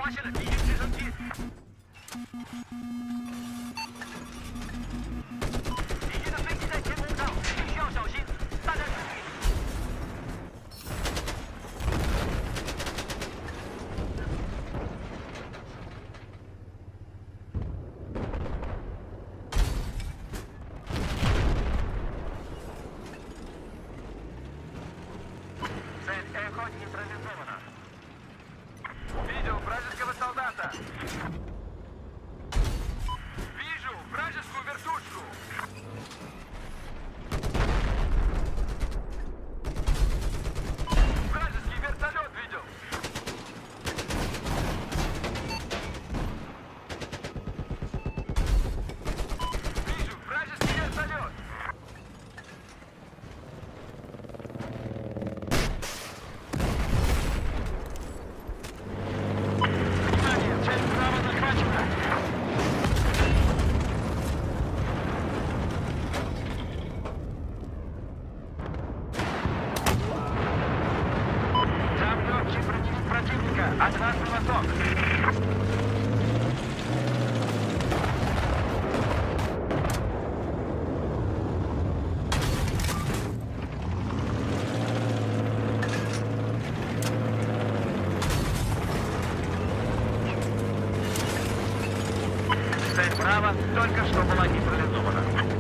发现了敌人直升机。敌军的飞机在天空上，必须要小心。大家注意。 Цель Эхо нейтрализована. Видел вражеского солдата. Вижу вражескую вертушку. Вражеский вертолет видел. Вижу вражеский вертолет. Внимание, цель справа захвачена. Там легкий броневик противника. От нас на восток. Цель Браво только что была нейтрализована.